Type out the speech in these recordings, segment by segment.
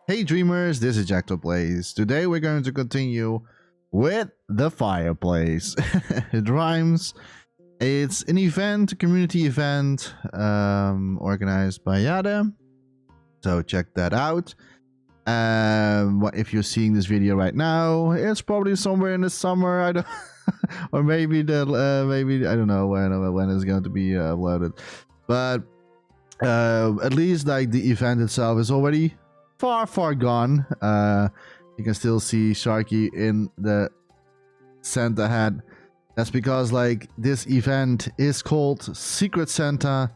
Hey dreamers, this is Jechta Plays. Today we're going to continue with the fireplace. It rhymes. It's an event, a community event, organized by YahDeh. So check that out. If you're seeing this video right now, it's probably somewhere in the summer. I don't, or maybe maybe I don't know when it's going to be uploaded. But at least like the event itself is already far gone. You can still see Sharky in the Santa hat. That's because like this event is called Secret Santa,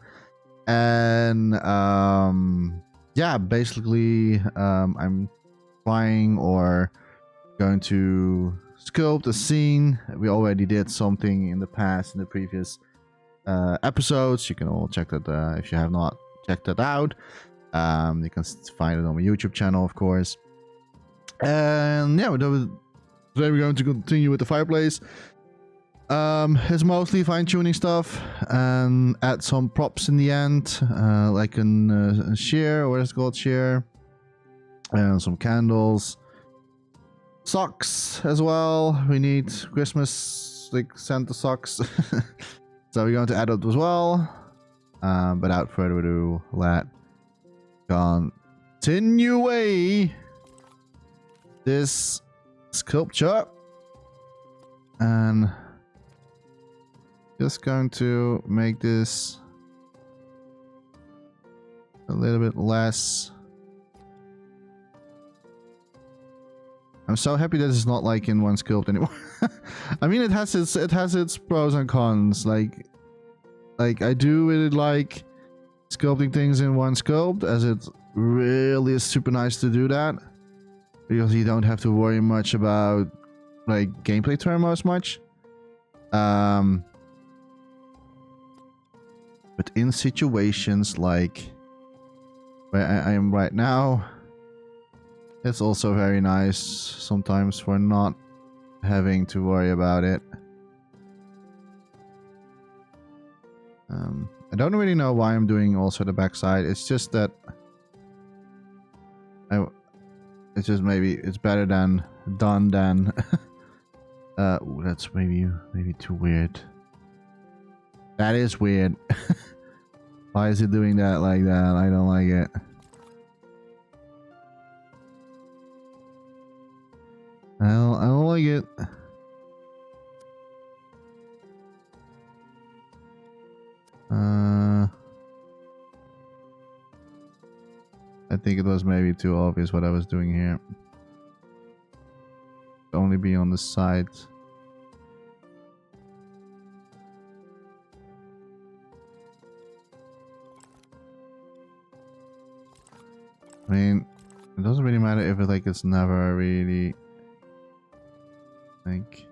and yeah, basically I'm trying or going to sculpt a scene. We already did something in the past in the previous episodes. You can all check that if you have not checked that out. You can find it on my YouTube channel, of course. And yeah, today we're going to continue with the fireplace. It's mostly fine-tuning stuff and add some props in the end, like a shear, or what is it called, shear, and some candles, socks as well. We need Christmas like Santa socks, so we're going to add it as well. But without further ado, let's continue this sculpture, and just going to make this a little bit less. I'm so happy that it's not like in one sculpt anymore. I mean, it has its pros and cons. Like I do really like sculpting things in one sculpt, as it really is super nice to do that, because you don't have to worry much about like gameplay turmoil as much. But in situations like where I am right now, it's also very nice sometimes for not having to worry about it. I don't really know why I'm doing also the backside. It's just that it's just maybe it's better than done than ooh, that's maybe too weird. That is weird. Why is it doing that like that? I don't like it. I don't like it. I think it was maybe too obvious what I was doing here. Only be on the side. I mean, it doesn't really matter if it's never really like.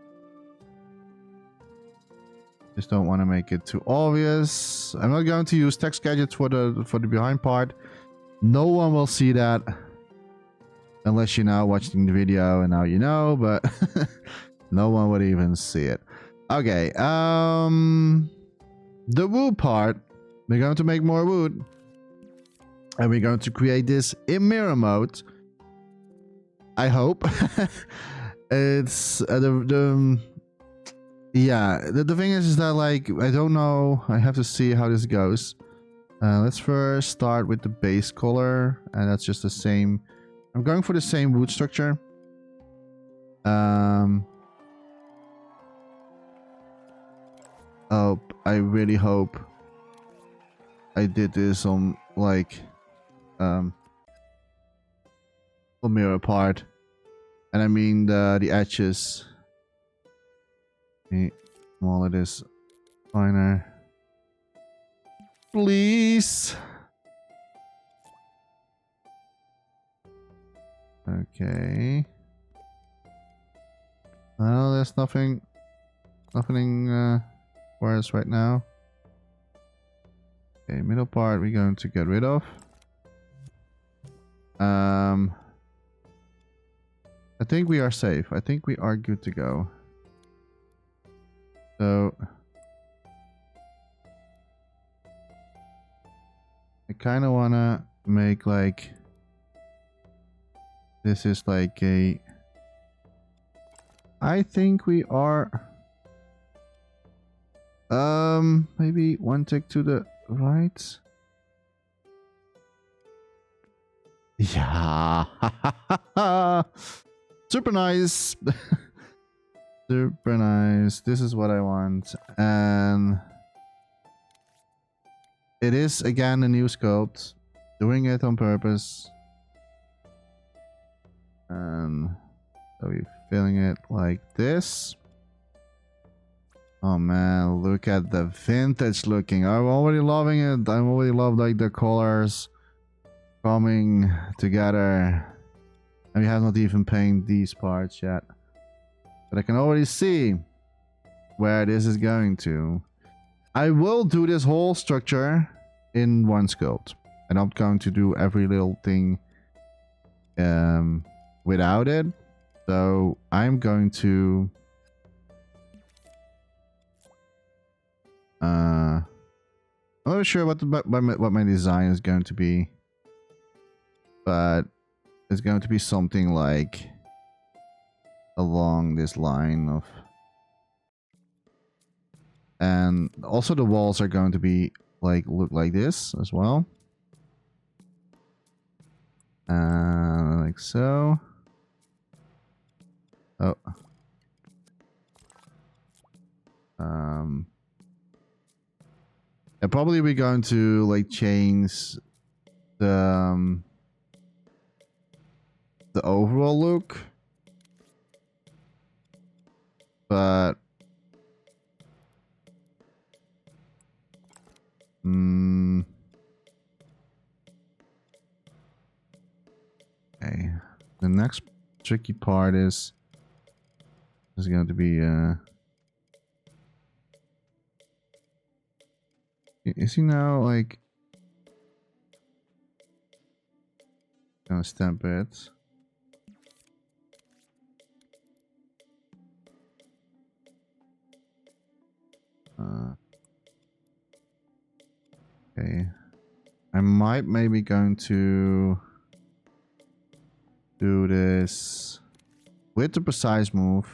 Just don't want to make it too obvious. I'm not going to use text gadgets for the behind part. No one will see that unless you're now watching the video, and now you know, but no one would even see it. Okay, the wood part, we're going to make more wood, and we're going to create this in mirror mode. I hope. It's yeah, the thing is that like I don't know, I have to see how this goes. Let's first start with the base color, and that's just the same. I'm going for the same wood structure. Oh, I really hope I did this on like the mirror part, and I mean the edges. Smaller this finer, please. Okay. Well, there's nothing for us right now. Okay, middle part we're going to get rid of. I think we are safe. I think we are good to go. So I kind of want to make like This is like a... I think we are... maybe one tick to the right. Yeah. Super nice. Super nice. This is what I want. And it is again a new sculpt. Doing it on purpose. And so we're filling it like this. Oh man, look at the vintage looking. I'm already loving it. I'm already love like the colors coming together. And we have not even painted these parts yet. But I can already see where this is going to. I will do this whole structure in one sculpt. I'm not going to do every little thing without it. So I'm going to I'm not sure what my design is going to be, but it's going to be something like along this line of, and also the walls are going to be like look like this as well, like so. Oh, and probably we're going to like change the overall look, but okay. The next tricky part is going to be is he now like gonna stamp it? Okay, I might maybe going to do this with the precise move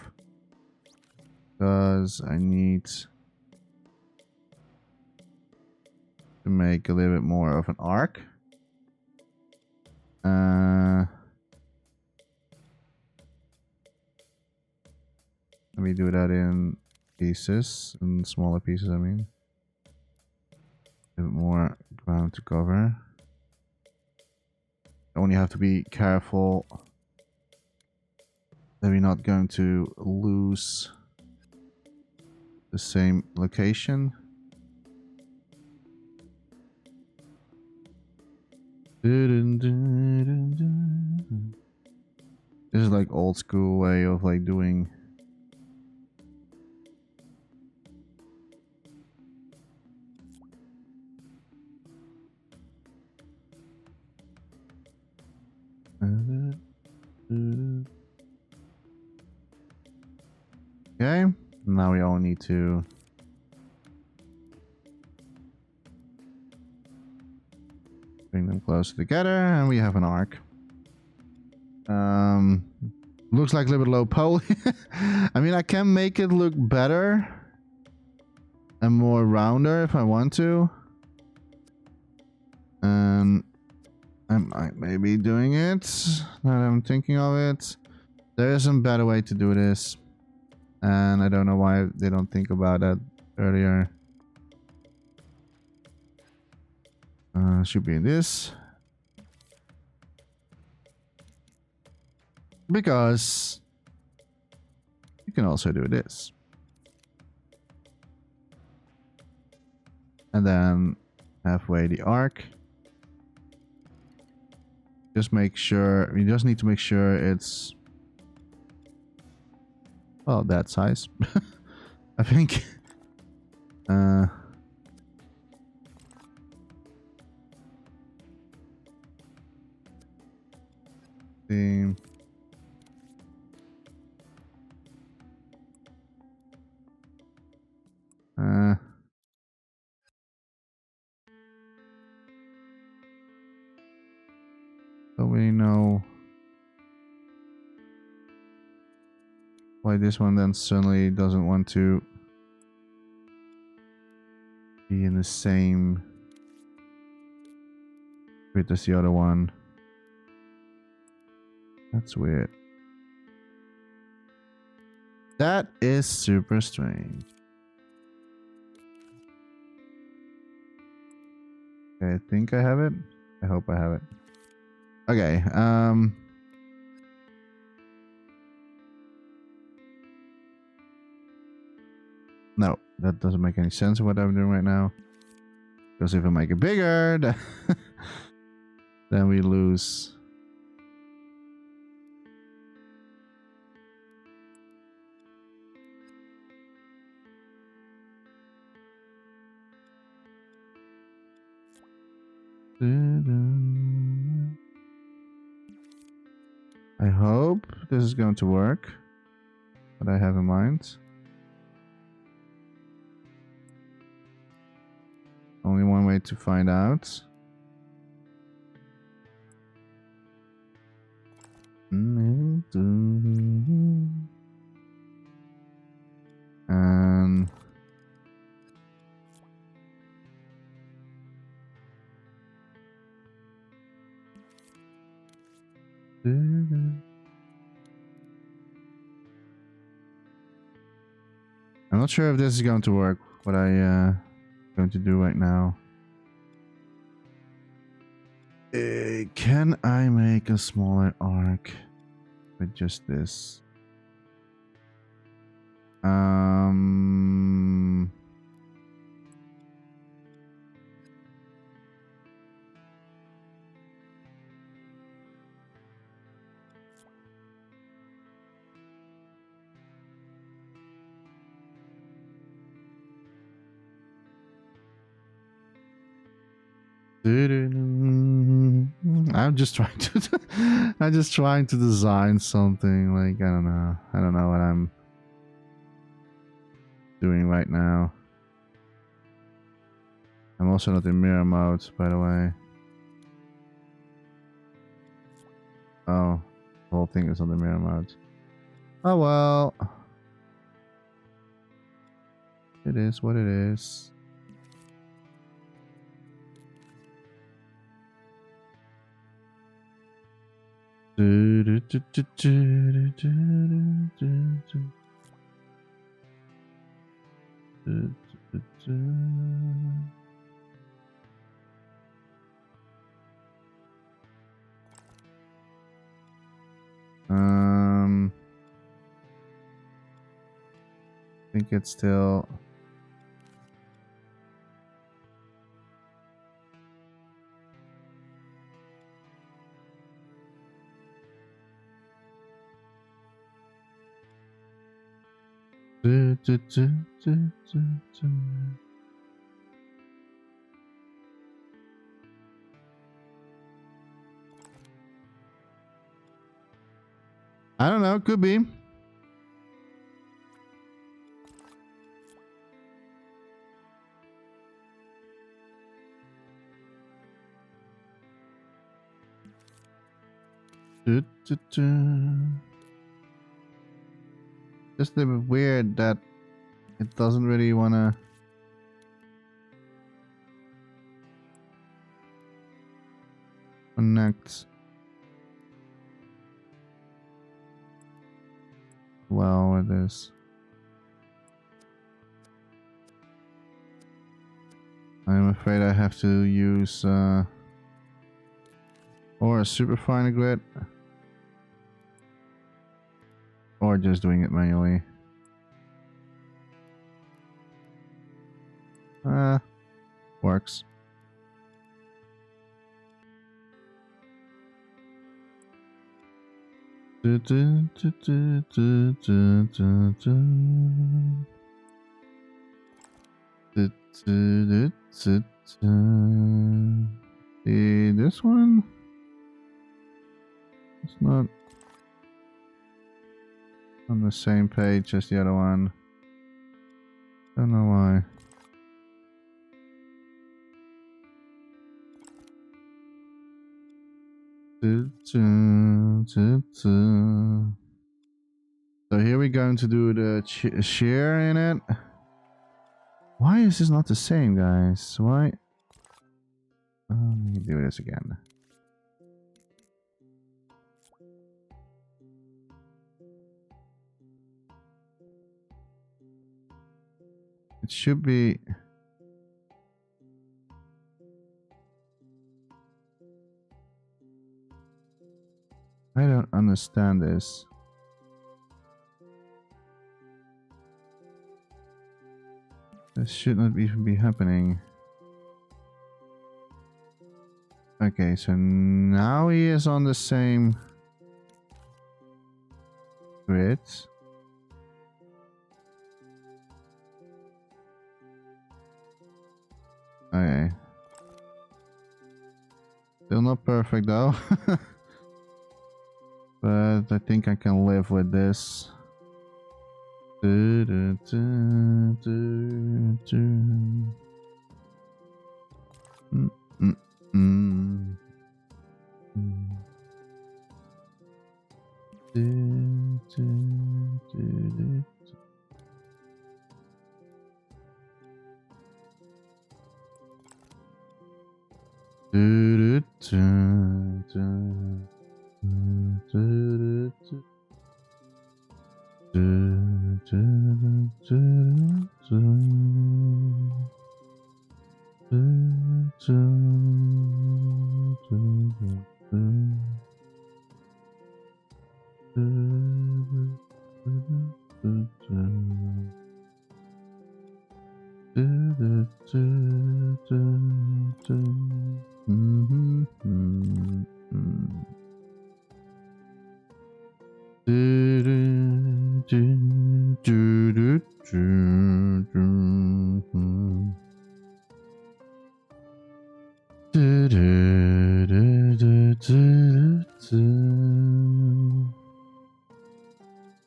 because I need to make a little bit more of an arc. Let me do that in pieces, in smaller pieces, I mean. A bit more ground to cover. Only have to be careful that we're not going to lose the same location. This is like old school way of like doing. Okay, now we all need to bring them closer together and we have an arc. Looks like a little bit low poly. I mean, I can make it look better and more rounder if I want to. And I might maybe doing it now that I'm thinking of it. There is a better way to do this. And I don't know why they don't think about that earlier. Should be this. Because you can also do this. And then halfway the arc. Just make sure, we just need to make sure it's, well, that size. I think. The don't really know Why this one then suddenly doesn't want to be in the same grid as the other one. That's weird. That is super strange. Okay, I think I have it. I hope I have it. Okay, no, that doesn't make any sense what I'm doing right now. Because if I make it bigger, then we lose. I hope this is going to work. What I have in mind. Only one way to find out. And I'm not sure if this is going to work. What I going to do right now. Can I make a smaller arc with just this? I'm just trying to I'm just trying to design something. Like I don't know what I'm doing right now. I'm also not in mirror mode, by the way. Oh, the whole thing is on the mirror mode. Oh well, it is what it is. I think it's still. I don't know, could be. Just a bit weird that it doesn't really wanna connect well with this. I'm afraid I have to use or a superfiner grid or just doing it manually. Works. This one? It's not on the same page as the other one. Don't know why. So here we're going to do the share in it. Why is this not the same, guys? Why? Let me do this again. It should be. I don't understand this. This should not even be happening. Okay, so now he is on the same grid. Okay. Still not perfect though. But I think I can live with this.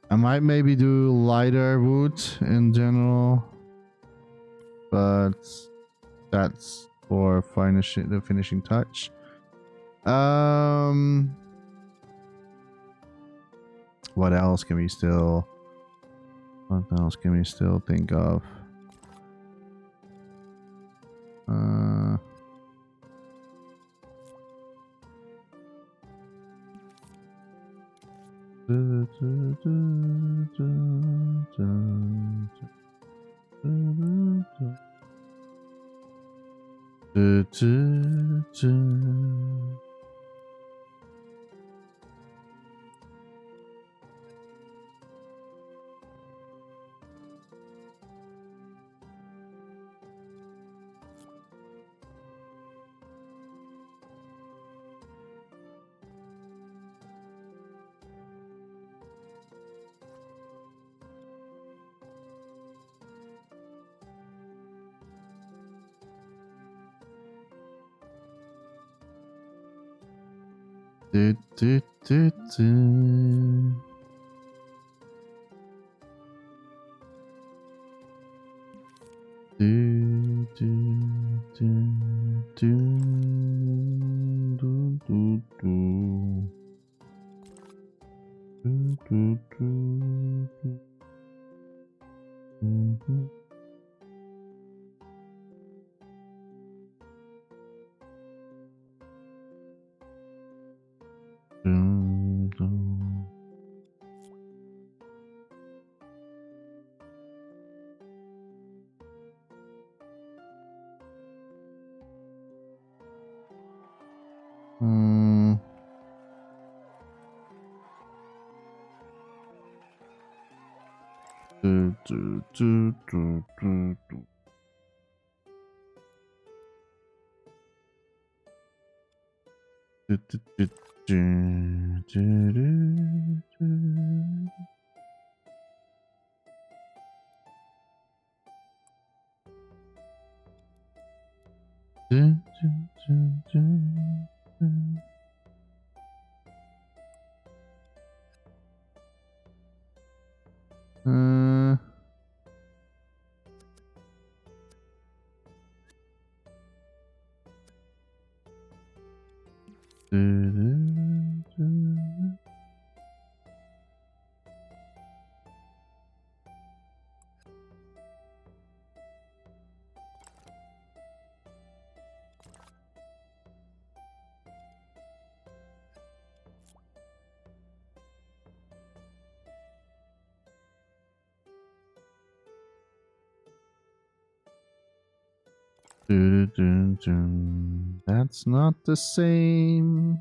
I might maybe do lighter wood in general, but that's for the finishing touch. What else can we still? What else can we still think of? That's not the same.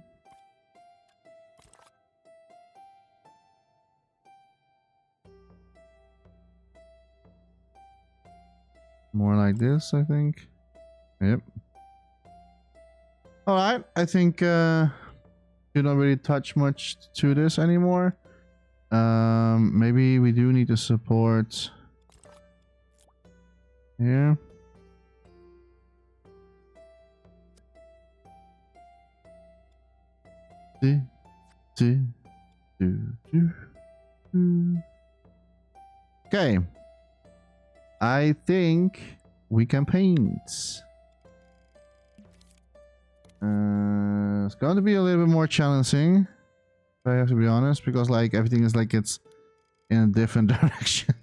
More like this, I think. Yep. Alright, I think you don't really touch much to this anymore. Maybe we do need to support here. Okay. I think we can paint. It's going to be a little bit more challenging, I have to be honest, because like everything is like it's in a different direction.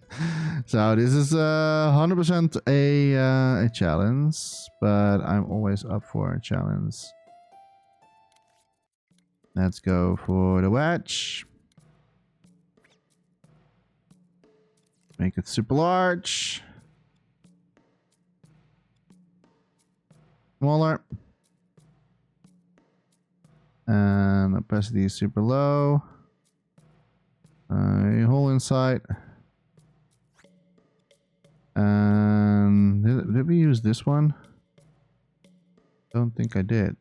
So this is 100% a challenge, but I'm always up for a challenge. Let's go for the wedge. Make it super large. Smaller. And opacity is super low. A hole inside. And did we use this one? Don't think I did.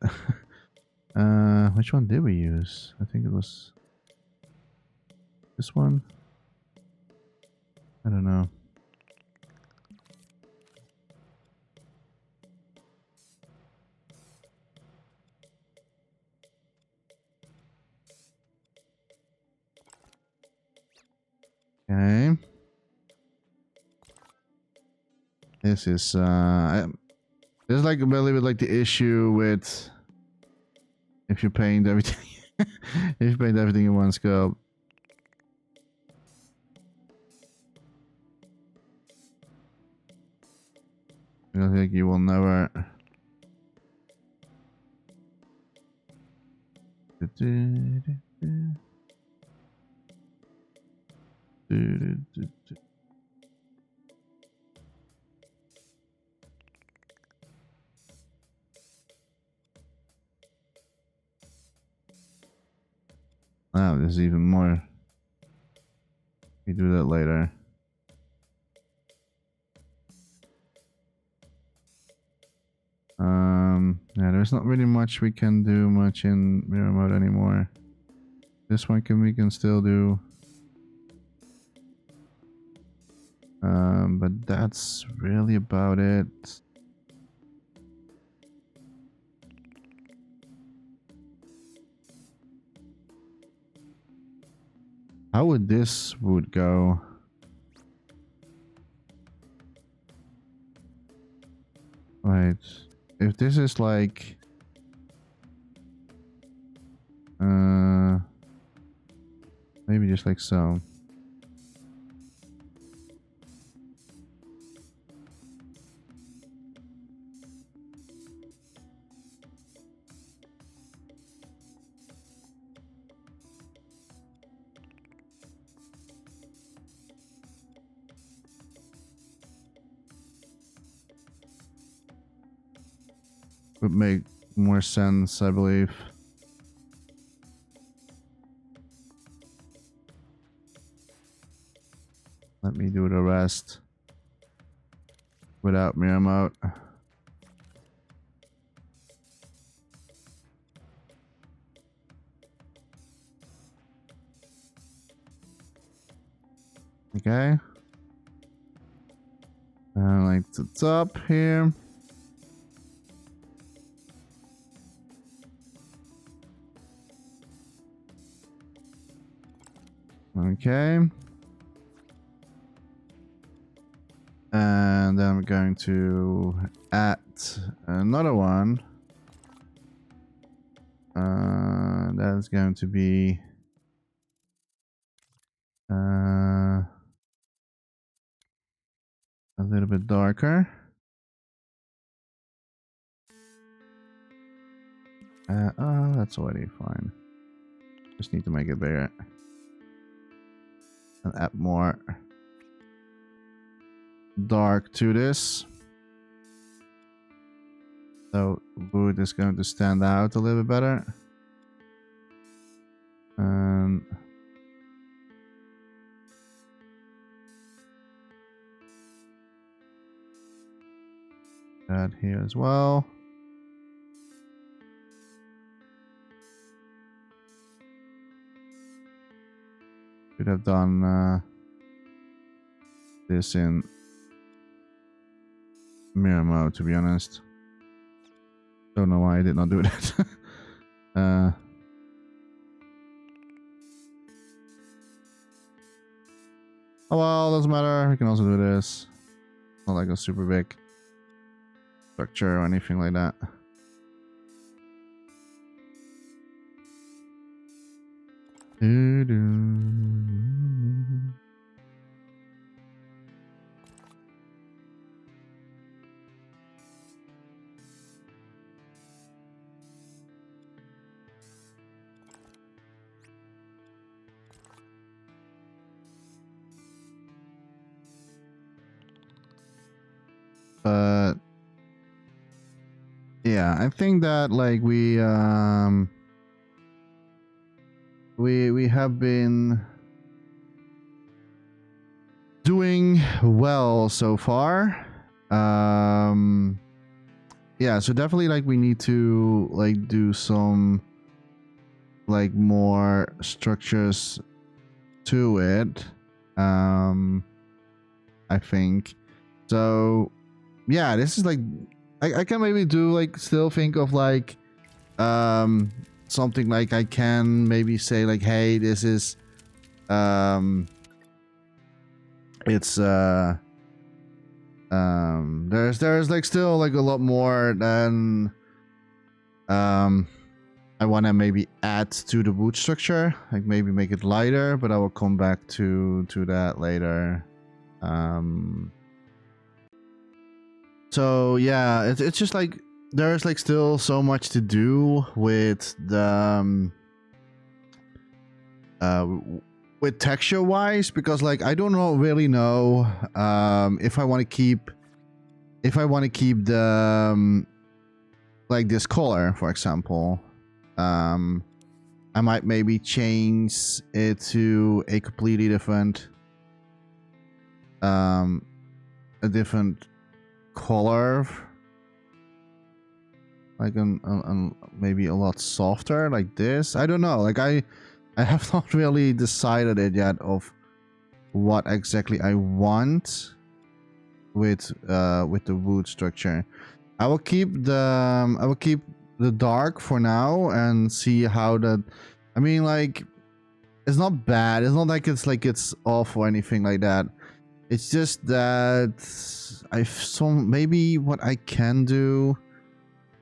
Which one did we use? I think it was this one. I don't know. Okay. This is there's like a little bit like the issue with if you paint everything if you paint everything in one scope. I think you will never Ah, there's even more. We do that later. Yeah, there's not really much we can do much in mirror mode anymore. This one we can still do. But that's really about it. How would this wood go? Right. If this is like maybe just like so. Would make more sense, I believe. Let me do the rest without mirror mode. Okay. And like the top here. Okay. And then I'm going to add another one. That's going to be a little bit darker. Oh, that's already fine. Just need to make it bigger. And add more dark to this. So wood is going to stand out a little bit better. And that here as well. Should have done this in mirror mode, to be honest. Don't know why I did not do that. Oh well, doesn't matter. We can also do this. Not like a super big structure or anything like that. But yeah, I think that like we have been doing well so far. Yeah, so definitely like we need to like do some like more structures to it. I think so. Yeah, this is like I can maybe do like still think of like something like I can maybe say like, hey, this is it's there's like still like a lot more than I want to maybe add to the wood structure, like maybe make it lighter, but I will come back to that later. So yeah, it's just like there's like still so much to do with the with texture wise, because like I don't really know if I want to keep the like this color, for example. I might maybe change it to a completely different a different color, like maybe a lot softer, like this. I don't know, like I have not really decided it yet of what exactly I want with the wood structure. I will keep the dark for now and see how that. I mean, like, it's not bad. It's not like it's off or anything like that. It's just that maybe what I can do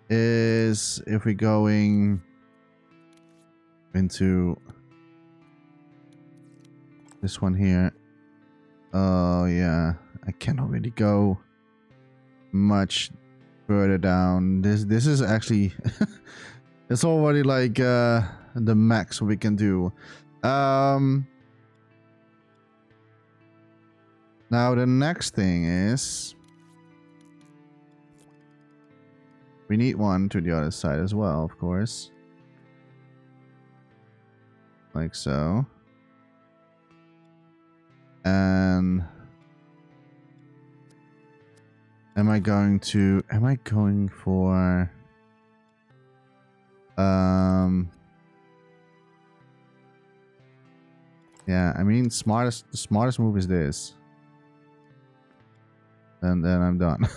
is if we're going into this one here. Oh yeah, I cannot really go much further down. This is actually it's already like the max we can do. Now the next thing is we need one to the other side as well, of course. Like so. And am I going for yeah, I mean the smartest move is this. And then I'm done.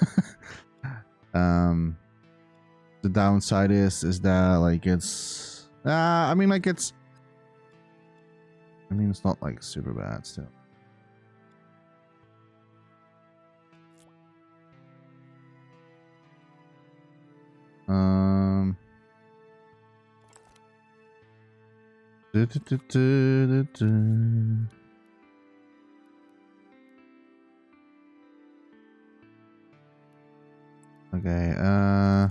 The downside is that like it's I mean it's not like super bad still. Okay, yeah.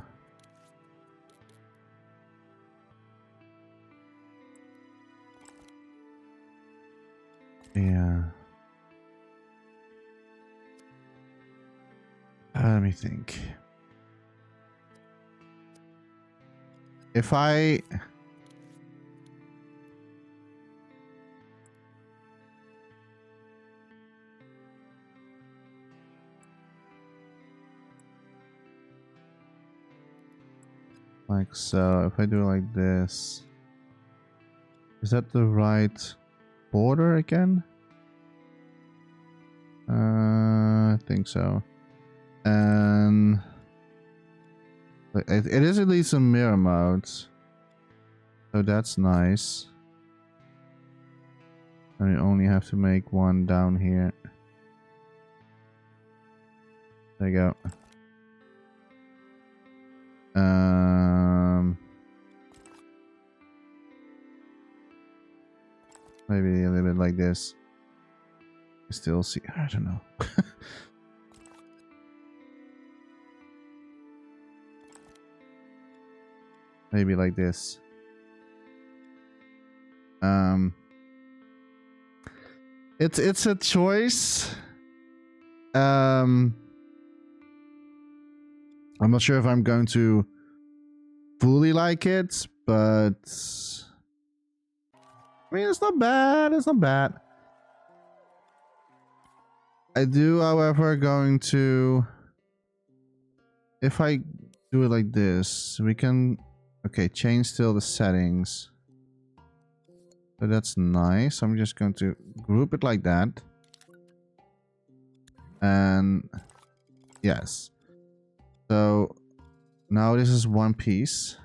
Let me think. If I... like so, if I do like this... Is that the right border again? I think so. And... it is at least a mirror mode. So that's nice. And you only have to make one down here. There you go. Maybe a little bit like this. Still see, I don't know. Maybe like this. It's a choice. I'm not sure if I'm going to fully like it, but I mean, it's not bad. It's not bad. I do, however, going to, if I do it like this, we can, okay, change still the settings. So that's nice. I'm just going to group it like that. And yes. So now this is one piece.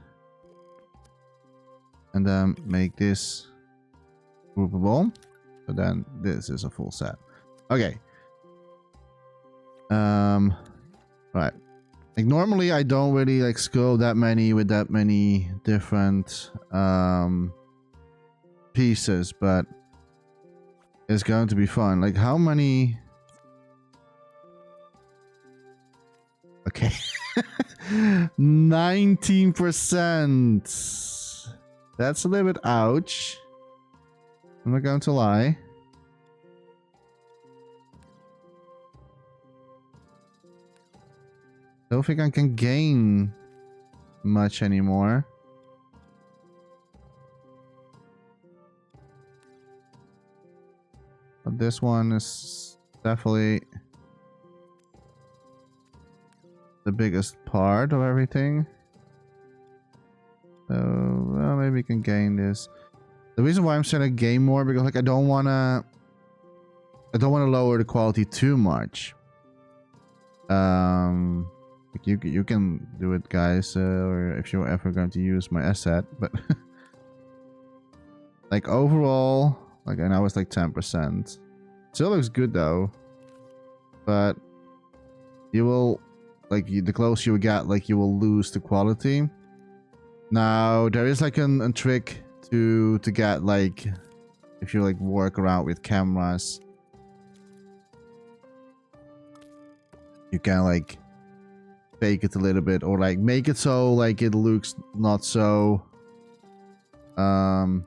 And then make this groupable. So then this is a full set. Okay. Right. Like normally I don't really like sculpt that many with that many different pieces, but it's going to be fun. Like how many? Okay. 19%. That's a little bit ouch. I'm not going to lie. Don't think I can gain much anymore. But this one is definitely the biggest part of everything. So, well, maybe we can gain this. The reason why I'm saying I gain more because like I don't wanna lower the quality too much. You can do it, guys, or if you're ever going to use my asset, but like overall, like I know it's like 10%. Still looks good though, but you will like the closer you get, like you will lose the quality. Now there is like a trick to get like if you like work around with cameras, you can like fake it a little bit or like make it so like it looks not so not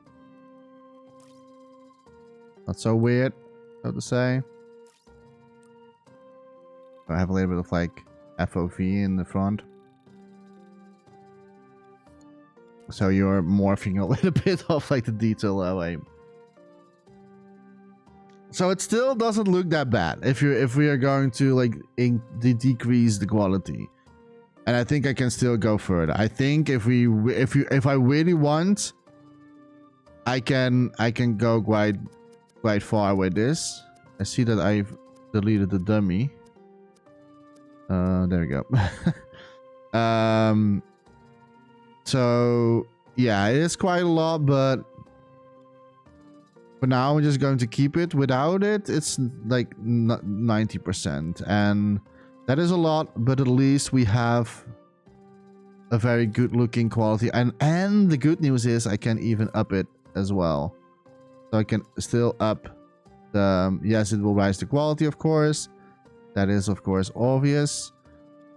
so weird, so to say. I have a little bit of like FOV in the front, so you're morphing a little bit of like the detail that way. So it still doesn't look that bad if we are going to like decrease the quality. And I think I can still go further. I think if I really want, I can go quite far with this. I see that I've deleted the dummy. There we go. So yeah, it is quite a lot, but for now I'm just going to keep it. Without it, it's like 90%, and that is a lot, but at least we have a very good looking quality. And the good news is I can even up it as well. So I can still up the... Yes, it will rise the quality, of course. That is, of course, obvious.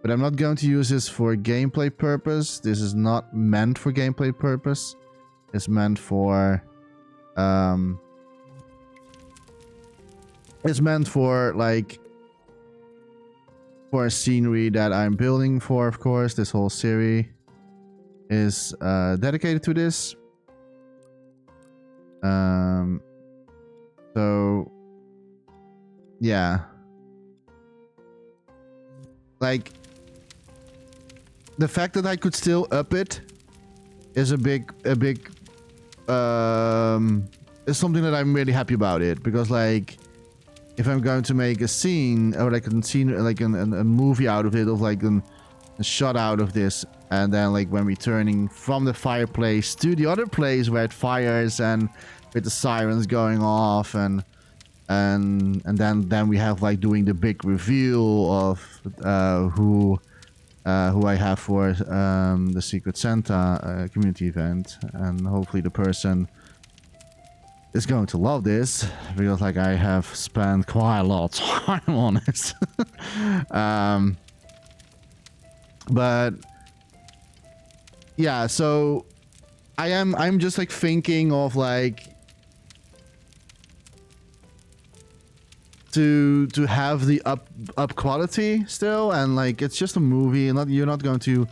But I'm not going to use this for gameplay purpose. This is not meant for gameplay purpose. It's meant for... it's meant for, like... for a scenery that I'm building for, of course, this whole series. is dedicated to this. So yeah, like the fact that I could still up it is a big is something that I'm really happy about it, because like if I'm going to make a scene or like a scene, like a movie out of it, of like a shot out of this, and then like when returning from the fireplace to the other place where it fires and with the sirens going off, and then we have like doing the big reveal of who I have for the Secret Santa community event, and hopefully the person is going to love this, because like I have spent quite a lot of time on it. But yeah, so I'm just like thinking of like to have the up quality still, and like it's just a movie, and you're not going to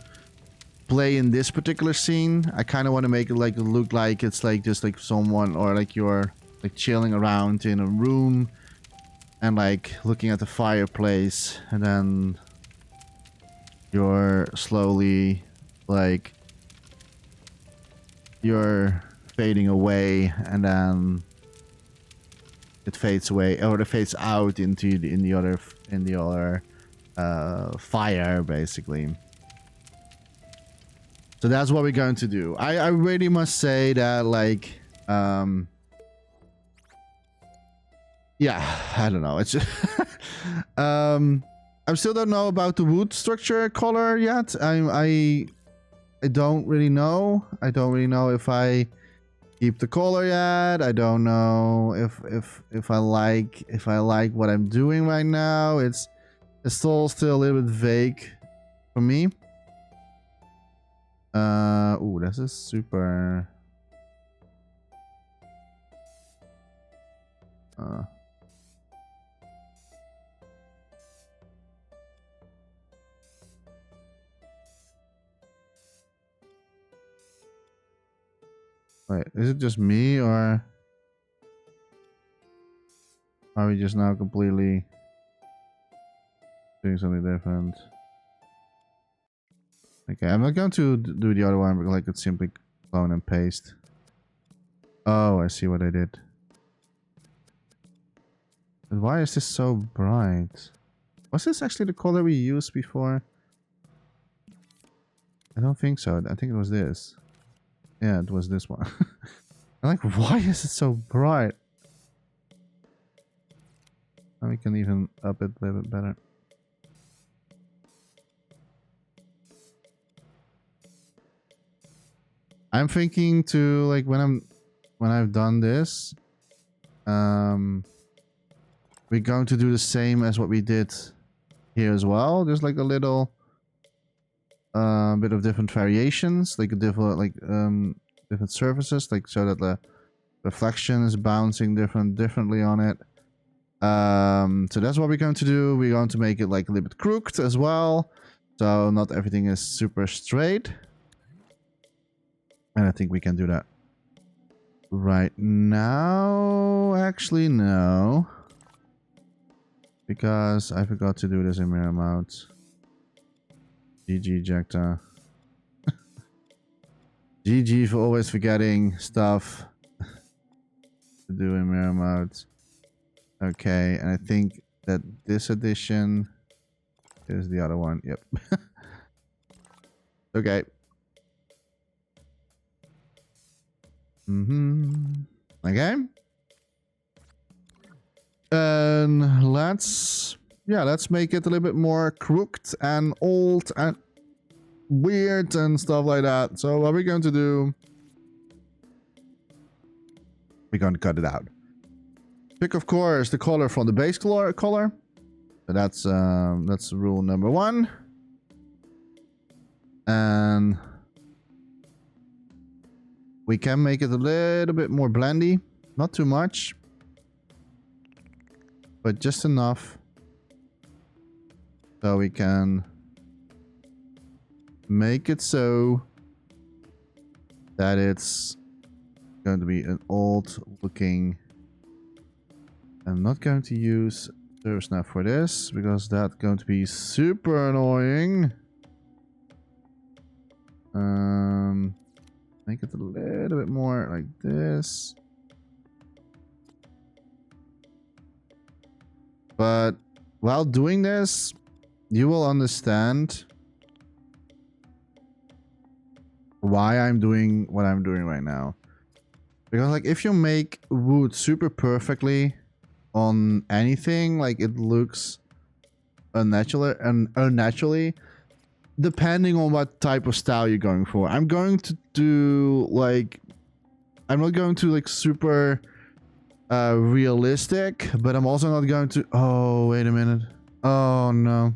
play in this particular scene. I kind of want to make it like look like it's like just like someone, or like you're like chilling around in a room and like looking at the fireplace, and then you're slowly like you're fading away, and then it fades away, or it fades out into the other fire, basically. So that's what we're going to do. I really must say that like yeah, I don't know. It's just I still don't know about the wood structure color yet. I don't really know. I don't really know if I keep the color yet. I don't know if I like what I'm doing right now. It's still a little bit vague for me. Ooh, this is super. Wait, is it just me, or are we just now completely doing something different? Okay, I'm not going to do the other one, because I could simply clone and paste. Oh, I see what I did. But why is this so bright? Was this actually the color we used before? I don't think so. I think it was this. Yeah, it was this one. I'm like, why is it so bright? Now we can even up it a little bit better. I'm thinking to like when I've done this, we're going to do the same as what we did here as well. There's like a little bit of different variations, like a different different surfaces, like so that the reflection is bouncing differently on it. So that's what we're going to do. We're going to make it like a little bit crooked as well, so not everything is super straight. And I think we can do that right now. Actually, no, because I forgot to do this in mirror mode. GG, Jechta. GG for always forgetting stuff to do in mirror mode. Okay, and I think that this edition is the other one. Yep. Okay. Okay. And let's make it a little bit more crooked and old and weird and stuff like that. So what we're going to do, we're going to cut it out. Pick, of course, the color from the base color. So that's rule number 1. And we can make it a little bit more blendy, not too much, but just enough so we can make it so that it's going to be an old looking. I'm not going to use service nav for this because that's going to be super annoying. Make it a little bit more like this. But while doing this, you will understand why I'm doing what I'm doing right now. Because like if you make wood super perfectly on anything, like it looks unnaturally, depending on what type of style you're going for. I'm going to do like, I'm not going to like super realistic, but I'm also not going to, oh wait a minute, oh no.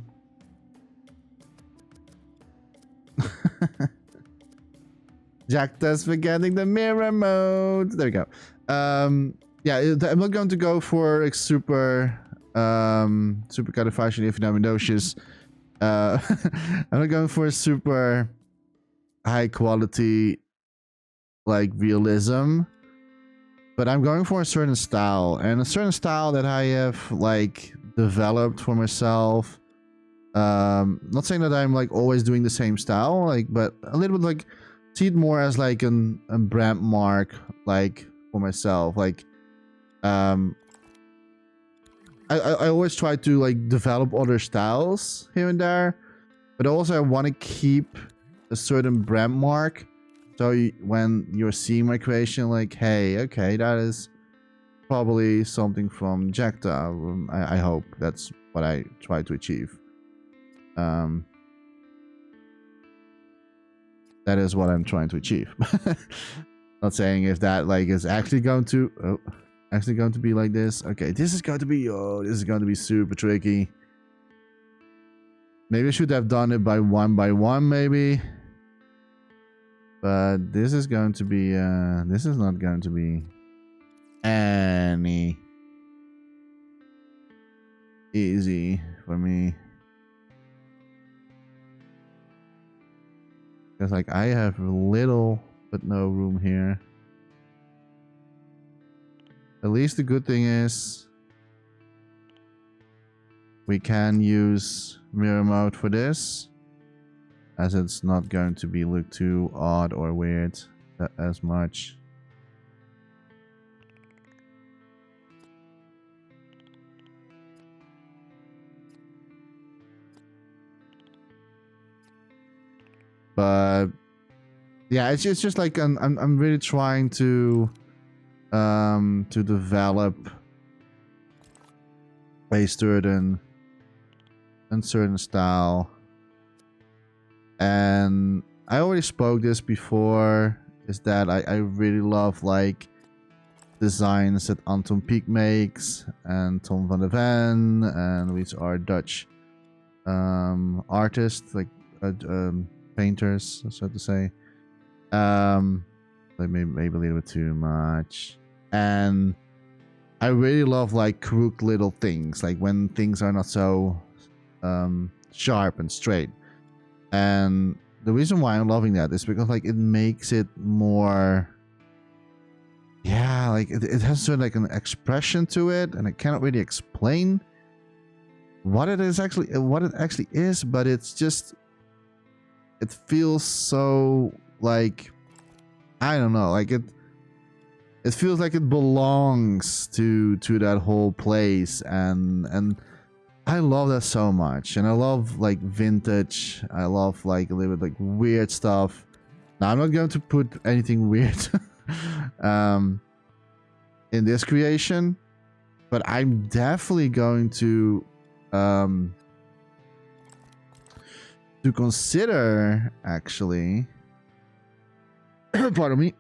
Jechta's forgetting the mirror mode. There we go. Yeah, I'm not going to go for like super califragilisticexpialidocious. I'm not going for a super high quality like realism, but I'm going for a certain style, and a certain style that I have like developed for myself. Not saying that I'm like always doing the same style, like, but a little bit like see it more as like a brand mark, like for myself. Like, I always try to like develop other styles here and there, but also I want to keep a certain brand mark. So when you're seeing my creation, like, hey, okay, that is probably something from Jechta. I hope that's what I try to achieve. That is what I'm trying to achieve. Not saying if that like is actually going to be like this. Okay, this is going to be super tricky. Maybe I should have done it by one, maybe. But this is going to be this is not going to be any easy for me. Because like I have little but no room here. At least the good thing is we can use mirror mode for this, as it's not going to be look too odd or weird as much. But yeah, it's just like I'm really trying to develop a certain style. And I already spoke this before, is that I really love like designs that Anton Pieck makes and Tom van der Ven, and which are Dutch artists, like painters, so to say. Like maybe a little bit too much. And I really love like crooked little things, like when things are not so sharp and straight. And the reason why I'm loving that is because like it makes it more, yeah, like it has sort of like an expression to it, and I cannot really explain what it actually is, but it's just, it feels so like, I don't know, like it feels like it belongs to that whole place, and I love that so much. And I love like vintage, I love like a little bit like weird stuff. Now I'm not going to put anything weird in this creation, but I'm definitely going to consider, actually. Pardon me.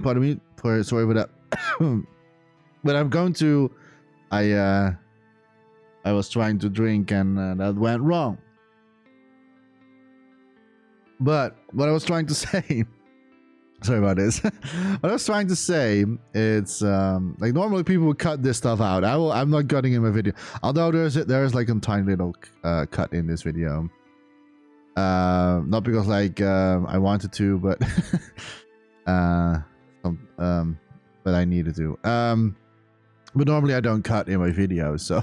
Pardon me. Sorry for that. But I'm going to. I was trying to drink and that went wrong. But what I was trying to say. Sorry about this. What I was trying to say, it's like normally people would cut this stuff out. I'm not cutting in my video. Although there's like a tiny little cut in this video. Not because like I wanted to, but But I needed to. But normally I don't cut in my videos, so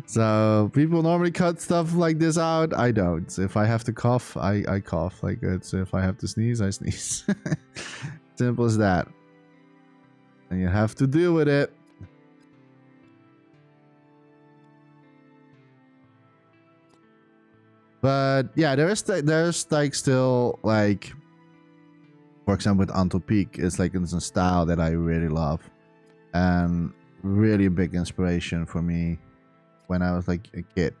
so people normally cut stuff like this out. I don't. If I have to cough, I cough. Like it's if I have to sneeze, I sneeze. Simple as that. And you have to deal with it. But yeah, there's like still like, for example, with Anto Peak, it's like it's a style that I really love, and really a big inspiration for me when I was like a kid.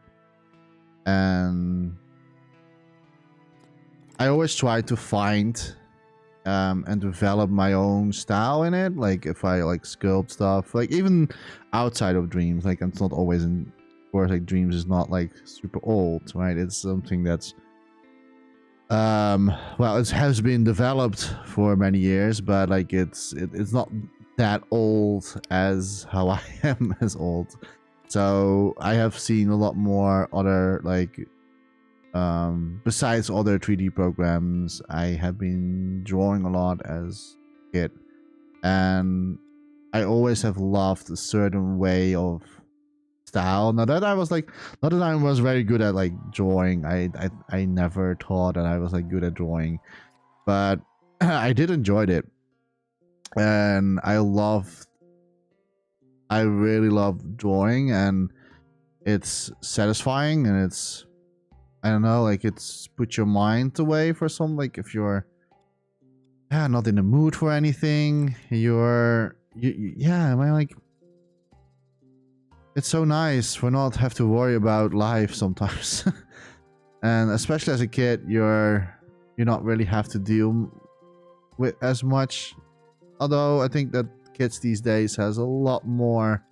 And I always try to find and develop my own style in it. Like if I like sculpt stuff, like even outside of Dreams, like it's not always in. Of course, like Dreams is not like super old, right? It's something that's well, it has been developed for many years, but like it's not that old as how I am as old. So I have seen a lot more other like besides other 3D programs. I have been drawing a lot as a kid, and I always have loved a certain way of style. Not that I was very good at like drawing. I never thought that I was like good at drawing, but I did enjoy it, and I really love drawing, and it's satisfying, and it's, I don't know, like it's put your mind away for some, like if you're not in the mood for anything, yeah, I mean, like it's so nice for not have to worry about life sometimes. And especially as a kid, you not really have to deal with as much. Although I think that kids these days has a lot more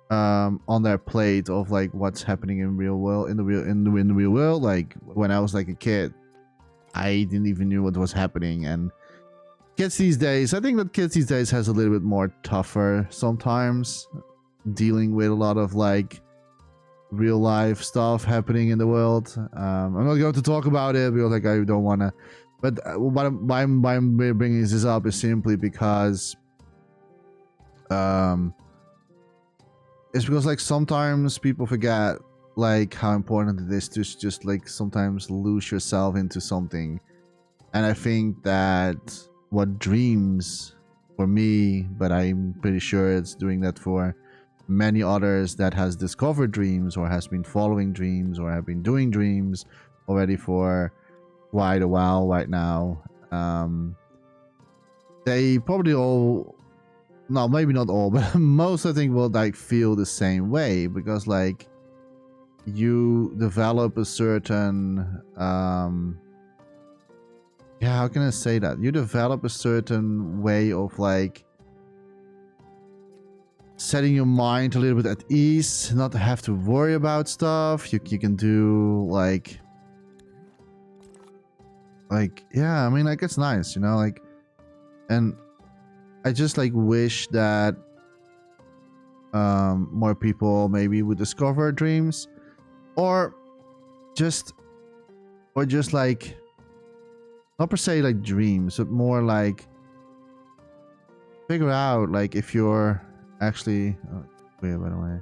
on their plate of like what's happening in real world, in the real world. Like when I was like a kid, I didn't even knew what was happening. And kids these days, I think that kids these days has a little bit more tougher sometimes, dealing with a lot of like real life stuff happening in the world. I'm not going to talk about it because like I don't want to, but why I'm bringing this up is simply because it's because like sometimes people forget like how important it is to just like sometimes lose yourself into something. And I think that what Dreams for me, but I'm pretty sure it's doing that for many others that has discovered Dreams or has been following Dreams or have been doing Dreams already for quite a while right now. They probably all, no, maybe not all, but most I think will like feel the same way, because like you develop a certain yeah, how can I say that? You develop a certain way of like setting your mind a little bit at ease, not to have to worry about stuff. You can do like yeah, I mean, like it's nice, you know, like, and I just like wish that more people maybe would discover Dreams, or just like not per se like Dreams, but more like figure out like if you're actually weird by the way,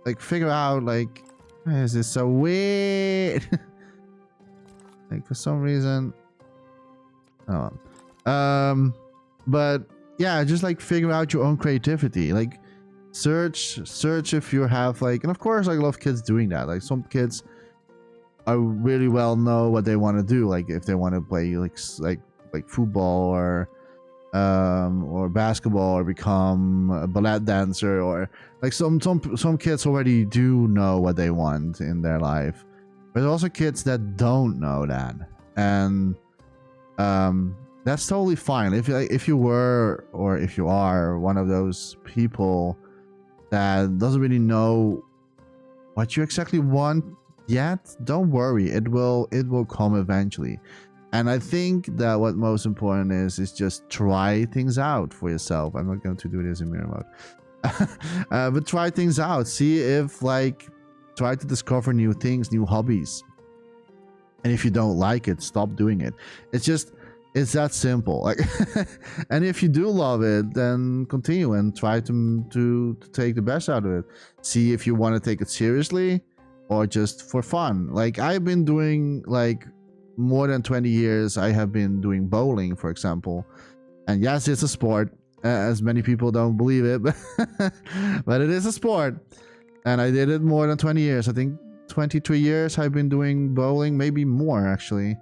like figure out like, why is this so weird? Like for some reason, but yeah, just like figure out your own creativity, like search if you have like, and of course I love kids doing that. Like some kids are really well know what they want to do, like if they want to play like football or basketball, or become a ballet dancer, or like some kids already do know what they want in their life. But there's also kids that don't know that, and that's totally fine. If you were, or if you are one of those people that doesn't really know what you exactly want yet, don't worry, it will come eventually. And I think that what most important is just try things out for yourself. I'm not going to do this in mirror mode. But try things out. See if like, try to discover new things, new hobbies. And if you don't like it, stop doing it. It's that simple. Like, and if you do love it, then continue and try to take the best out of it. See if you want to take it seriously or just for fun. Like, I've been doing like more than 20 years. I have been doing bowling, for example. And yes, it's a sport, as many people don't believe it, but it is a sport. And I did it more than 20 years. I think 23 years I've been doing bowling, maybe more actually.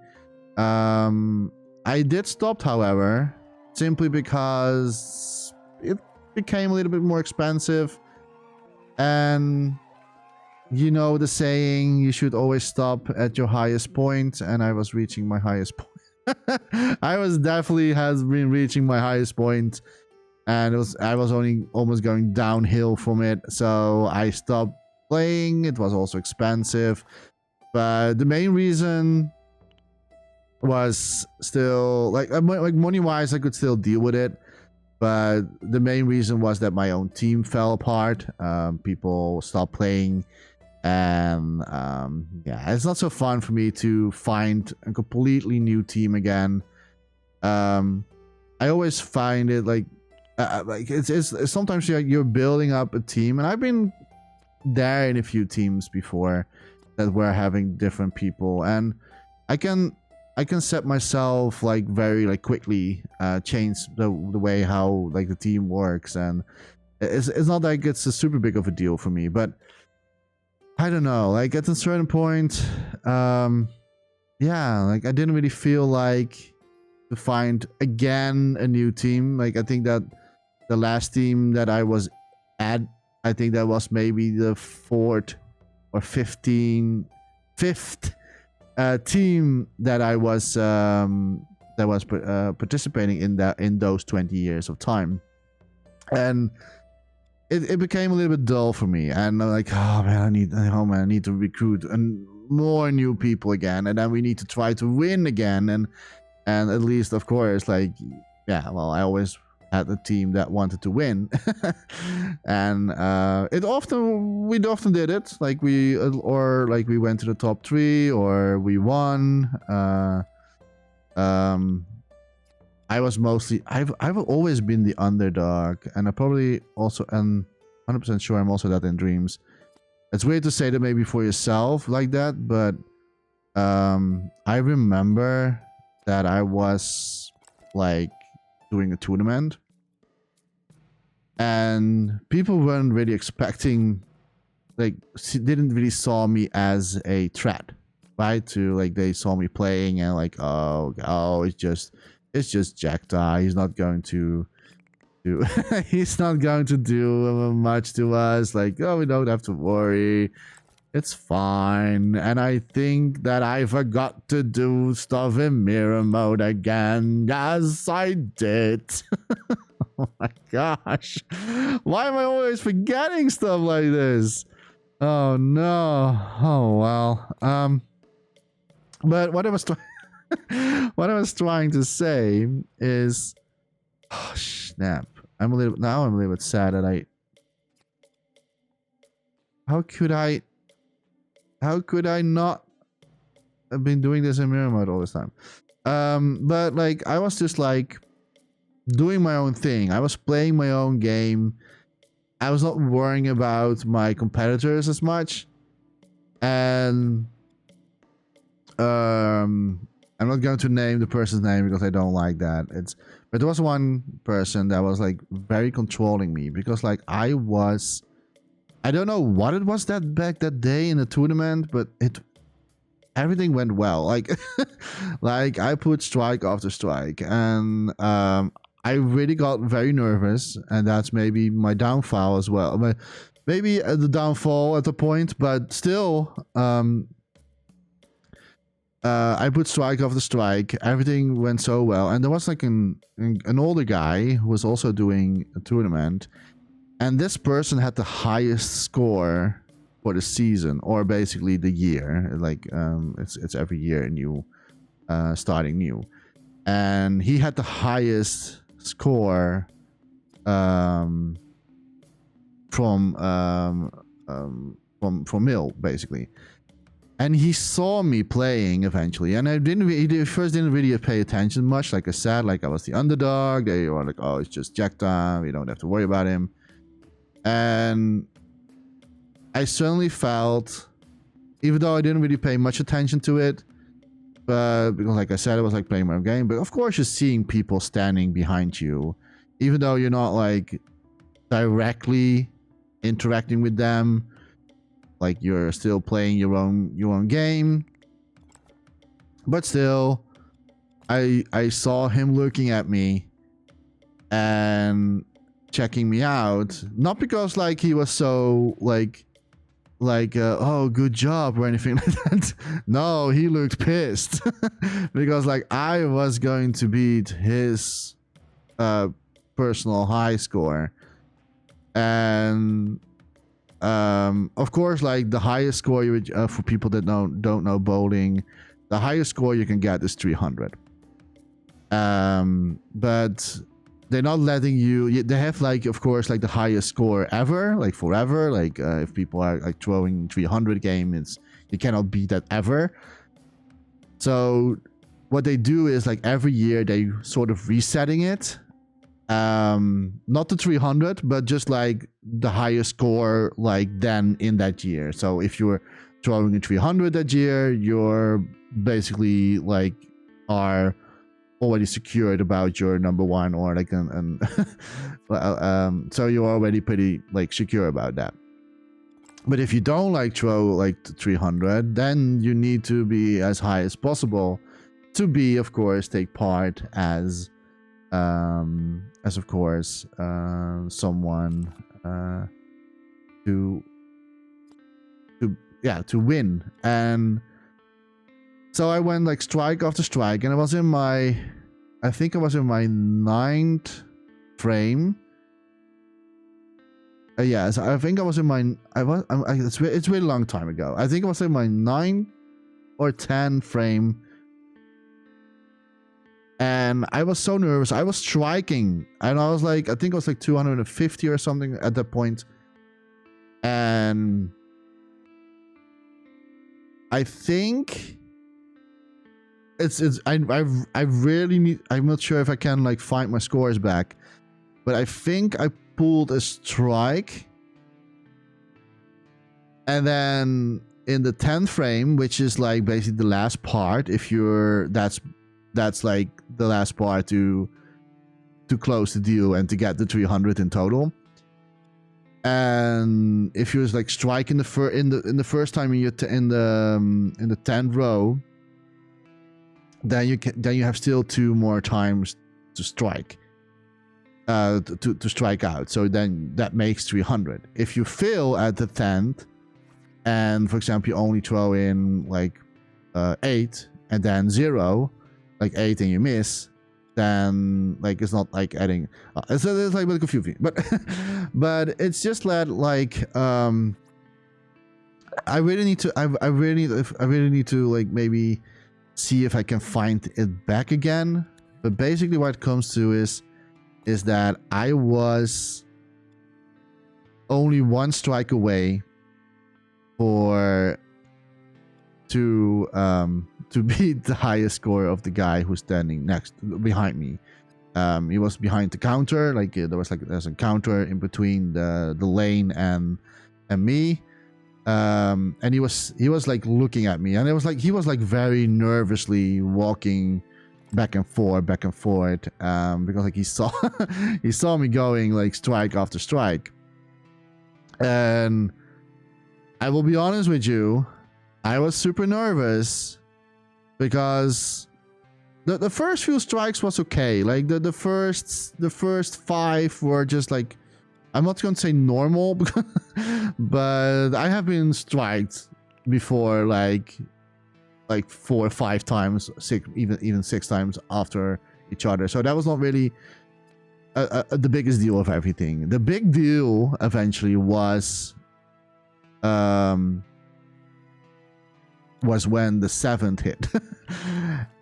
I did stop, however, simply because it became a little bit more expensive. And you know the saying, you should always stop at your highest point, and I was reaching my highest point. I was definitely has been reaching my highest point, and I was only almost going downhill from it, so I stopped playing. It was also expensive, but the main reason was still like money wise, I could still deal with it, but the main reason was that my own team fell apart. People stopped playing, and yeah, it's not so fun for me to find a completely new team again. I always find it like it's sometimes you're building up a team, and I've been there in a few teams before that were having different people, and I can set myself like very like quickly change the way how like the team works, and it's not like it's a super big of a deal for me, but I don't know, like at a certain point, yeah, like I didn't really feel like to find again a new team. Like I think that the last team that I was at, I think that was maybe the fifth team that I was participating in those 20 years of time, and it became a little bit dull for me. And I'm like, oh man, I need to recruit and more new people again, and then we need to try to win again, and at least, of course, like, yeah, well, I always had a team that wanted to win. And we often did it, like we went to the top 3 or we won. I've always been the underdog, and I probably also am 100% sure I'm also that in dreams. It's weird to say that maybe for yourself like that, but I remember that I was like doing a tournament, and people weren't really expecting, like, didn't really saw me as a threat, right? To like, they saw me playing and like, oh, it's just Jechta. He's not going to do he's not going to do much to us. Like, oh, we don't have to worry. It's fine. And I think that I forgot to do stuff in mirror mode again. Yes, I did. Oh my gosh. Why am I always forgetting stuff like this? Oh no. Oh well. But what I was trying to say is, oh snap. I'm a little bit sad that how could I not have been doing this in mirror mode all this time? But like, I was just like doing my own thing. I was playing my own game. I was not worrying about my competitors as much. And I'm not going to name the person's name because I don't like that. But there was one person that was like very controlling me, because like I don't know what it was that day in the tournament, but everything went well. Like like I put strike after strike, and I really got very nervous, and that's maybe my downfall as well. Maybe the downfall at the point, but still, I put strike after strike. Everything went so well, and there was like an older guy who was also doing a tournament, and this person had the highest score for the season, or basically the year. Like it's every year new, starting new, and he had the highest score from Mill, basically. And he saw me playing eventually, and he first didn't really pay attention much. Like I said, like I was the underdog. They were like, "Oh, it's just Jechta. We don't have to worry about him." And I suddenly felt, even though I didn't really pay much attention to it, but because, like I said, it was like playing my own game. But of course, you're seeing people standing behind you, even though you're not like directly interacting with them. Like you're still playing your own game, but still, I saw him looking at me and checking me out. Not because like he was so like oh, good job or anything like that. No, he looked pissed because like I was going to beat his personal high score, and of course, like the highest score you would, for people that don't know bowling, the highest score you can get is 300. But they're not letting you. They have like, of course, like the highest score ever, like forever. Like if people are like throwing 300 games, you cannot beat that ever. So what they do is like every year they sort of resetting it. Not the 300, but just like the highest score like then in that year. So if you're throwing a 300 that year, you're basically like are already secured about your number one, or like so you're already pretty like secure about that. But if you don't like throw like the 300, then you need to be as high as possible to be, of course, take part as of course someone to win. And so I went like strike after strike, and I think I was in my 9th frame. Yes, I think I was in my it's a really long time ago. I think I was in my 9 or 10 frame. And I was so nervous. I was striking, and I was like, I think it was like 250 or something at that point. And I think I really need. I'm not sure if I can like find my scores back, but I think I pulled a strike, and then in the 10th frame, which is like basically the last part, if you're that's like the last part to close the deal and to get the 300 in total. And if you was like strike in the first time in the 10th row, then you have still 2 more times to strike, to strike out. So then that makes 300. If you fail at the 10th, and for example you only throw in like 8 and then 0, like 8 and you miss, then like it's not like adding. It's like a bit confusing, but it's just that like I really need to like maybe see if I can find it back again. But basically, what it comes to is that I was only 1 strike away to beat the highest score of the guy who's standing behind me. He was behind the counter, like there's a counter in between the lane and me. And he was like looking at me, and it was like he was like very nervously walking back and forth, because like he saw he saw me going like strike after strike. And I will be honest with you, I was super nervous because the first few strikes was okay. Like the first 5 were just like, I'm not going to say normal, but I have been striked before, like 4 or 5 times, 6, even 6 times after each other. So that was not really the biggest deal of everything. The big deal eventually was when the 7th hit.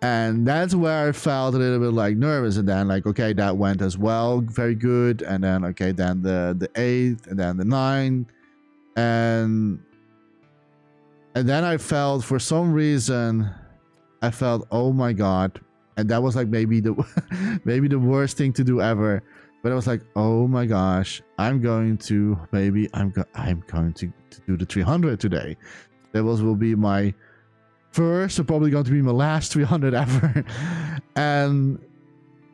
And that's where I felt a little bit like nervous, and then like, okay, that went as well, very good. And then okay, then the 8th, and then the 9th, and And then I felt, for some reason, I felt, oh my god. And that was like maybe the maybe the worst thing to do ever. But I was like, oh my gosh, I'm going to do the 300 today. That will be my first, or probably going to be my last 300 ever. And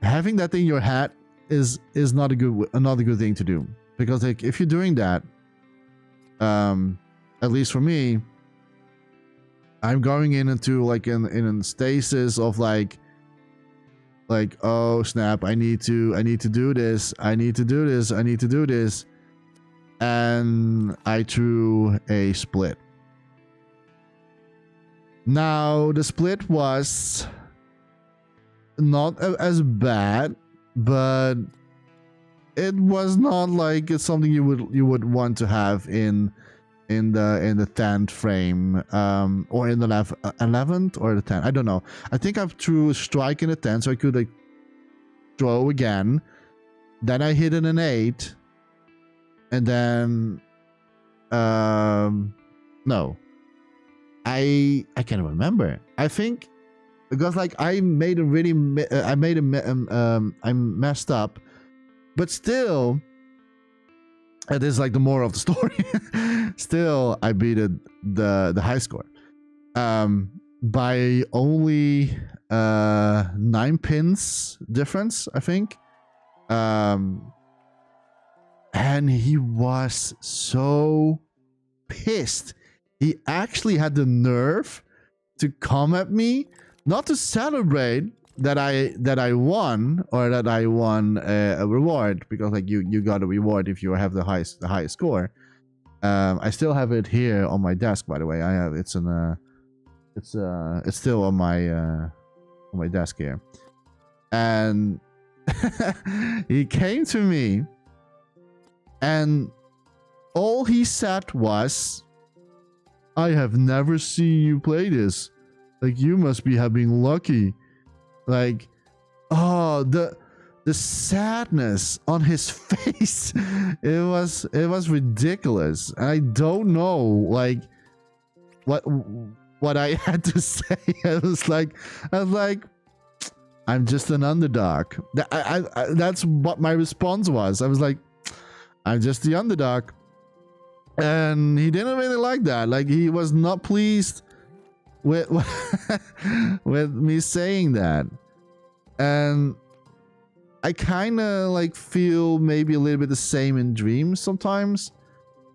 having that in your head is not a good thing to do, because like if you're doing that, at least for me, I'm going into like in stasis of like oh snap, I need to do this, and I threw a split. Now the split was not as bad, but it was not like it's something you would want to have in the 10th frame, or in the 11th or the 10th. I don't know. I think I threw a strike in the 10th, so I could like throw again. Then I hit in an 8, and then no, I can't remember. I think because like I made a really I messed up, but still. It is like the moral of the story. Still, I beat the high score by only 9 pins difference, I think. And he was so pissed. He actually had the nerve to come at me, not to celebrate that I won, or that I won a reward, because like you got a reward if you have the highest score. I still have it here on my desk, by the way. I have it's still on my desk here. And he came to me, and all he said was, "I have never seen you play this. Like, you must be having lucky." Like, oh, the sadness on his face, it was ridiculous. And I don't know like what I had to say. I was like I'm just an underdog. That's what my response was. I was like, I'm just the underdog. And he didn't really like that. Like, he was not pleased with with me saying that. And I kind of like feel maybe a little bit the same in dreams sometimes,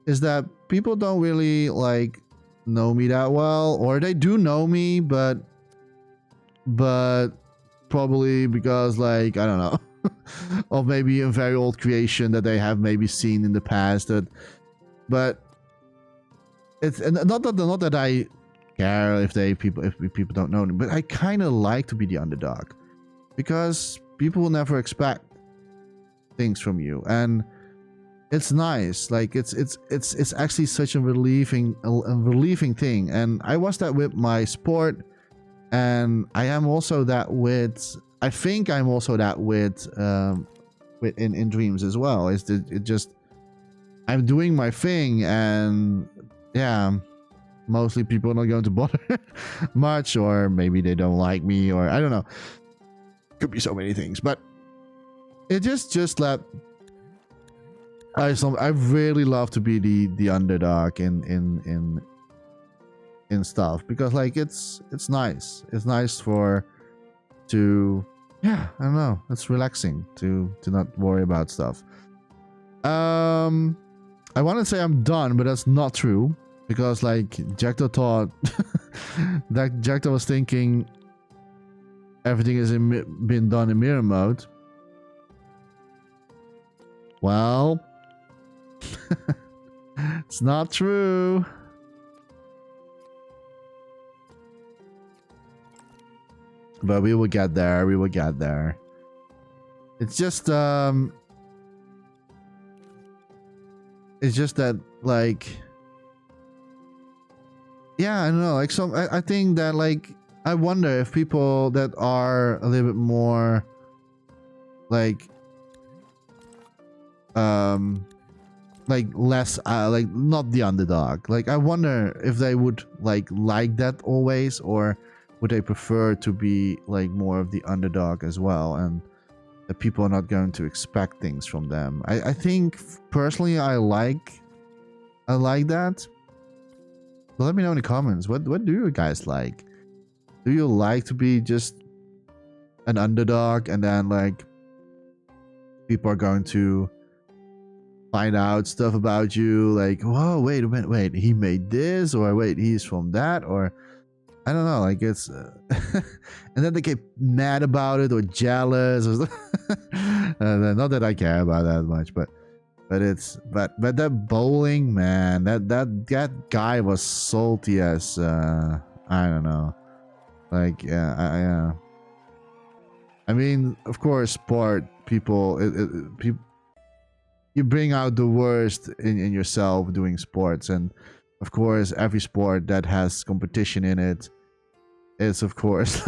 is that people don't really like know me that well, or they do know me, but probably because like, I don't know, of maybe a very old creation that they have maybe seen in the past. But it's not that I care if people don't know me, but I kind of like to be the underdog, because people will never expect things from you, and it's nice. Like, it's actually such a relieving thing. And I was that with my sport, and I am also that with, I think I'm also that with in dreams as well. It just, I'm doing my thing, and yeah, mostly people are not going to bother much, or maybe they don't like me, or I don't know. Could be so many things, but it just that I really love to be the underdog in stuff, because like it's nice. It's nice to yeah, I don't know. It's relaxing to not worry about stuff. I want to say I'm done, but that's not true, because like Jechta thought that Jechta was thinking everything has been done in mirror mode. Well, it's not true. But we will get there. We will get there. It's just that like, yeah, I don't know. Like I think that like, I wonder if people that are a little bit more like like less like not the underdog. Like I wonder if they would like that always, or would they prefer to be like more of the underdog as well, and that people are not going to expect things from them. I think personally I like that. But let me know in the comments, what do you guys like? Do you like to be just an underdog, and then like people are going to find out stuff about you, like, whoa, wait a minute, wait, he made this, or wait, he's from that, or I don't know, like it's and then they get mad about it or jealous or not that I care about that much, but that bowling, man, that guy was salty as I don't know, like I mean, of course, sport people, people, you bring out the worst in yourself doing sports, and of course every sport that has competition in it is of course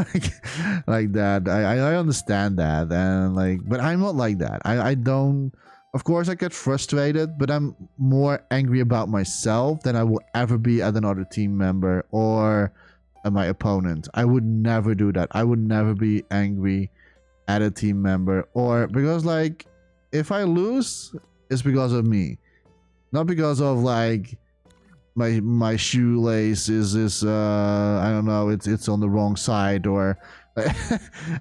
like that. I understand that, and like, but I'm not like that. I don't, of course I get frustrated, but I'm more angry about myself than I will ever be at another team member or at my opponent. I would never do that. I would never be angry at a team member, or because like if I lose, it's because of me, not because of like my shoelace is I don't know, it's on the wrong side, or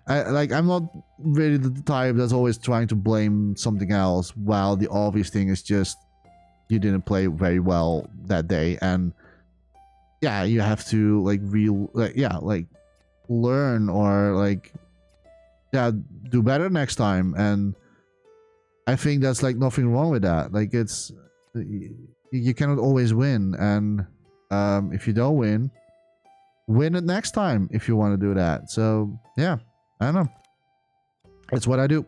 I'm not really the type that's always trying to blame something else, while the obvious thing is just you didn't play very well that day, and yeah, you have to like learn, or like do better next time. And I think that's like nothing wrong with that. Like it's, you cannot always win, and if you don't win it next time if you want to do that. So yeah, I don't know, it's what I do.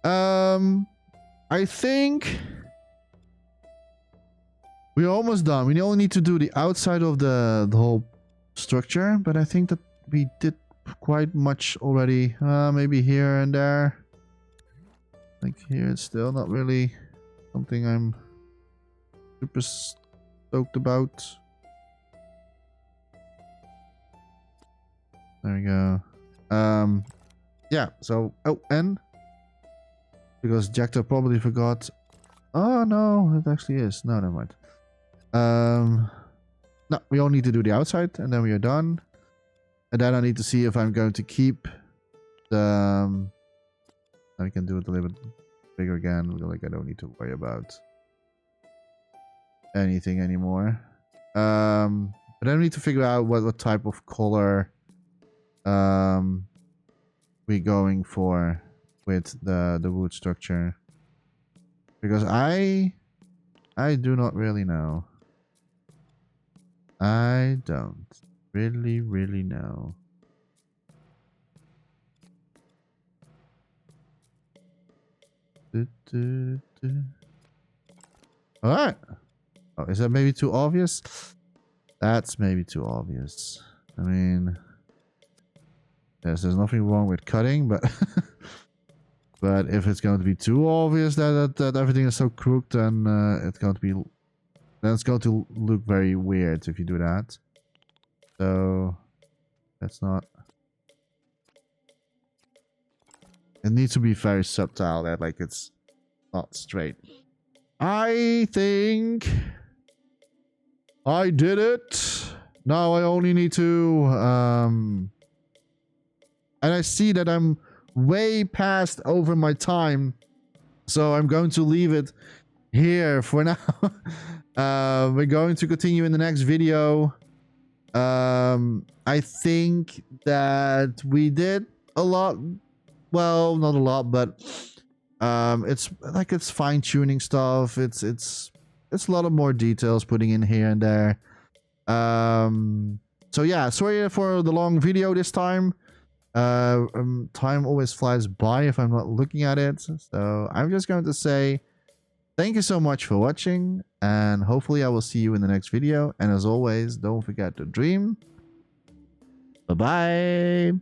I think we're almost done. We only need to do the outside of the whole structure, but I think that we did quite much already. Maybe here and there. Like here, it's still not really something I'm super stoked about. There we go. Yeah, so and because Jechta probably forgot. Oh no, it actually is. No, never mind. No, we only need to do the outside, and then we are done. And then I need to see if I'm going to keep the I can do it a little bit bigger again. Like I don't need to worry about anything anymore. But I need to figure out what type of color we're going for with the wood structure, because I do not really know. I don't really know. All right. Oh, is that maybe too obvious? That's maybe too obvious. I mean, yes, there's nothing wrong with cutting, but but if it's going to be too obvious that everything is so crooked, then it's going to look very weird if you do that. So that's not. It needs to be very subtle, that like it's not straight. I think I did it. Now I only need to and I see that I'm way past over my time, so I'm going to leave it here for now. We're going to continue in the next video. I think that we did a lot. Well, not a lot, but it's fine-tuning stuff. It's a lot of more details putting in here and there. So yeah, sorry for the long video this time. Time always flies by if I'm not looking at it. So I'm just going to say thank you so much for watching, and hopefully I will see you in the next video. And as always, don't forget to dream. Bye-bye.